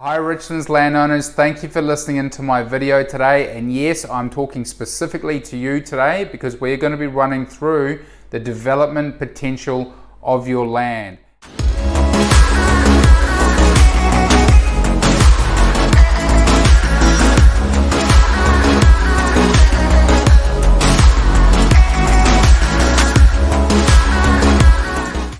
Hi Richlands landowners, thank you for listening into my video today, and yes, I'm talking specifically to you today because we're going to be running through the development potential of your land.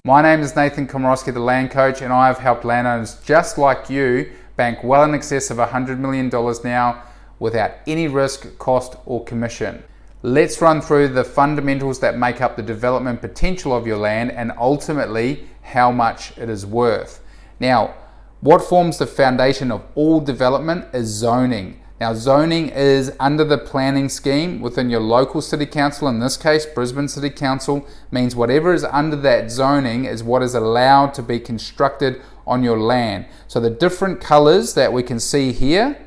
My name is Nathan Komorowski, the land coach, and I have helped landowners just like you bank well in excess of $100 million now without any risk, cost or commission. Let's run through the fundamentals that make up the development potential of your land and ultimately how much it is worth. Now, what forms the foundation of all development is zoning. Now, zoning is under the planning scheme within your local city council, in this case Brisbane City Council, means whatever is under that zoning is what is allowed to be constructed on your land. So the different colours that we can see here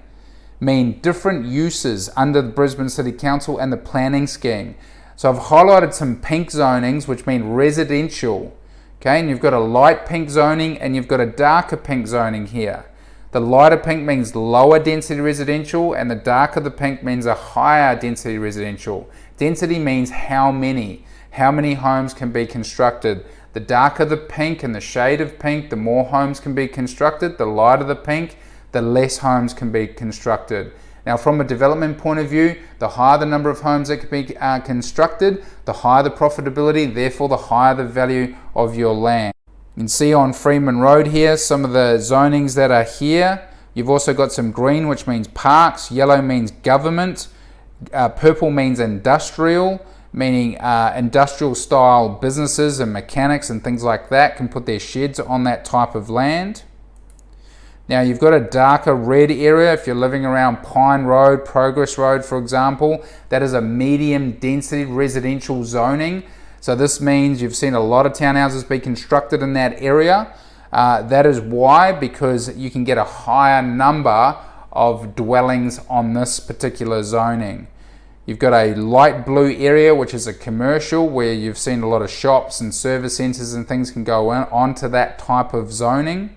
mean different uses under the Brisbane City Council and the planning scheme. So I've highlighted some pink zonings which mean residential, okay, and you've got a light pink zoning and you've got a darker pink zoning here. The lighter pink means lower density residential and the darker the pink means a higher density residential. Density means how many homes can be constructed. The darker the pink and the shade of pink, the more homes can be constructed. The lighter the pink, the less homes can be constructed. Now from a development point of view, the higher the number of homes that can be constructed, the higher the profitability, therefore the higher the value of your land. You can see on Freeman Road here some of the zonings that are here. You've also got some green, which means parks, yellow means government, purple means industrial, meaning industrial style businesses and mechanics and things like that can put their sheds on that type of land. Now you've got a darker red area if you're living around Pine Road, Progress Road for example. That is a medium density residential zoning. So this means you've seen a lot of townhouses be constructed in that area. That is why, because you can get a higher number of dwellings on this particular zoning. You've got a light blue area which is a commercial where you've seen a lot of shops and service centres and things can go onto that type of zoning.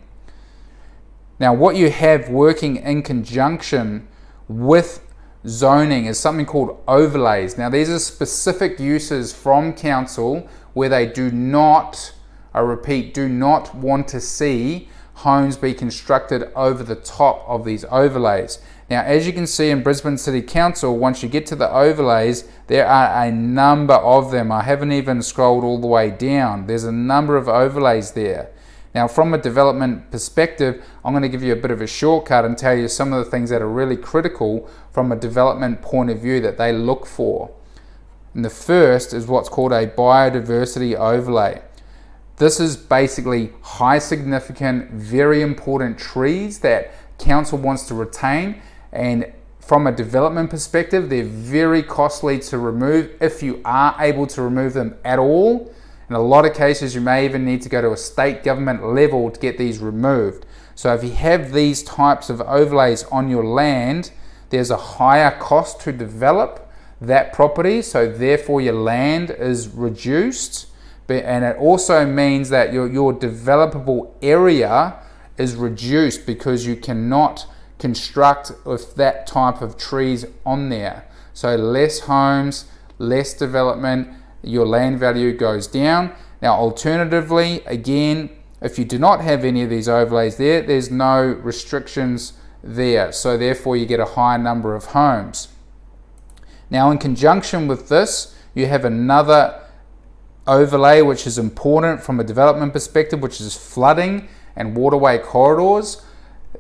Now what you have working in conjunction with zoning is something called overlays. Now these are specific uses from council where they do not, I repeat, do not want to see homes be constructed over the top of these overlays. Now as you can see in Brisbane City Council, once you get to the overlays, there are a number of them. I haven't even scrolled all the way down. There's a number of overlays there. Now from a development perspective, I'm going to give you a bit of a shortcut and tell you some of the things that are really critical from a development point of view that they look for. And the first is what's called a biodiversity overlay. This is basically high significant, very important trees that council wants to retain, and from a development perspective they're very costly to remove if you are able to remove them at all. In a lot of cases you may even need to go to a state government level to get these removed. So if you have these types of overlays on your land, there's a higher cost to develop that property, so therefore your land is reduced, and it also means that your developable area is reduced because you cannot construct with that type of trees on there. So less homes, less development, your land value goes down. Now alternatively, again, if you do not have any of these overlays there, there's no restrictions there, so therefore you get a higher number of homes. Now in conjunction with this, you have another overlay which is important from a development perspective, which is flooding and waterway corridors.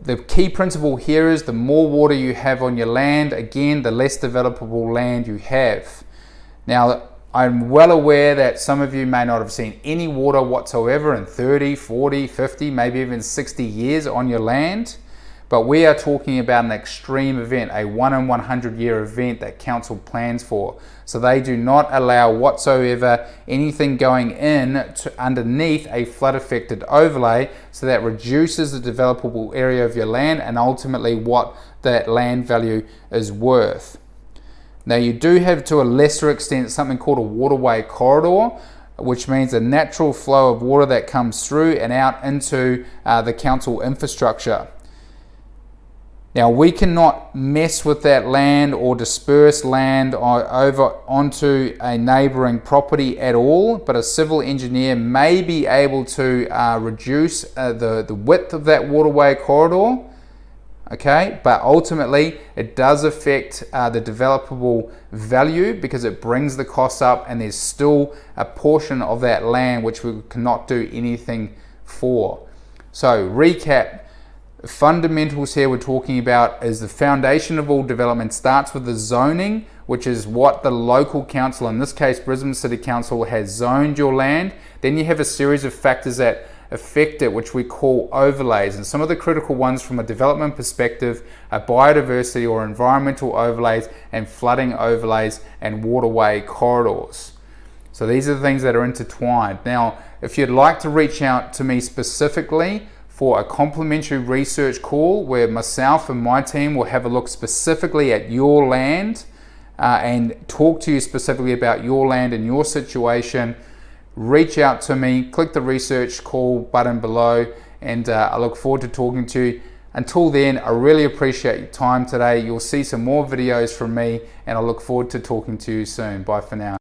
The key principle here is the more water you have on your land, again, the less developable land you have. Now I'm well aware that some of you may not have seen any water whatsoever in 30, 40, 50, maybe even 60 years on your land. But we are talking about an extreme event, a 1 in 100 year event that council plans for. So they do not allow whatsoever anything going in to underneath a flood affected overlay, so that reduces the developable area of your land and ultimately what that land value is worth. Now you do have, to a lesser extent, something called a waterway corridor, which means a natural flow of water that comes through and out into the council infrastructure. Now, we cannot mess with that land or disperse land over onto a neighbouring property at all, but a civil engineer may be able to reduce the width of that waterway corridor. Okay, but ultimately it does affect the developable value because it brings the costs up, and there's still a portion of that land which we cannot do anything for. So recap, fundamentals here we're talking about is the foundation of all development starts with the zoning, which is what the local council, in this case Brisbane City Council, has zoned your land. Then you have a series of factors that affect it, which we call overlays, and some of the critical ones from a development perspective are biodiversity or environmental overlays and flooding overlays and waterway corridors. So these are the things that are intertwined. Now, if you'd like to reach out to me specifically for a complimentary research call where myself and my team will have a look specifically at your land and talk to you specifically about your land and your situation, reach out to me, click the research call button below, and I look forward to talking to you. Until then, I really appreciate your time today. You'll see some more videos from me, and I look forward to talking to you soon. Bye for now.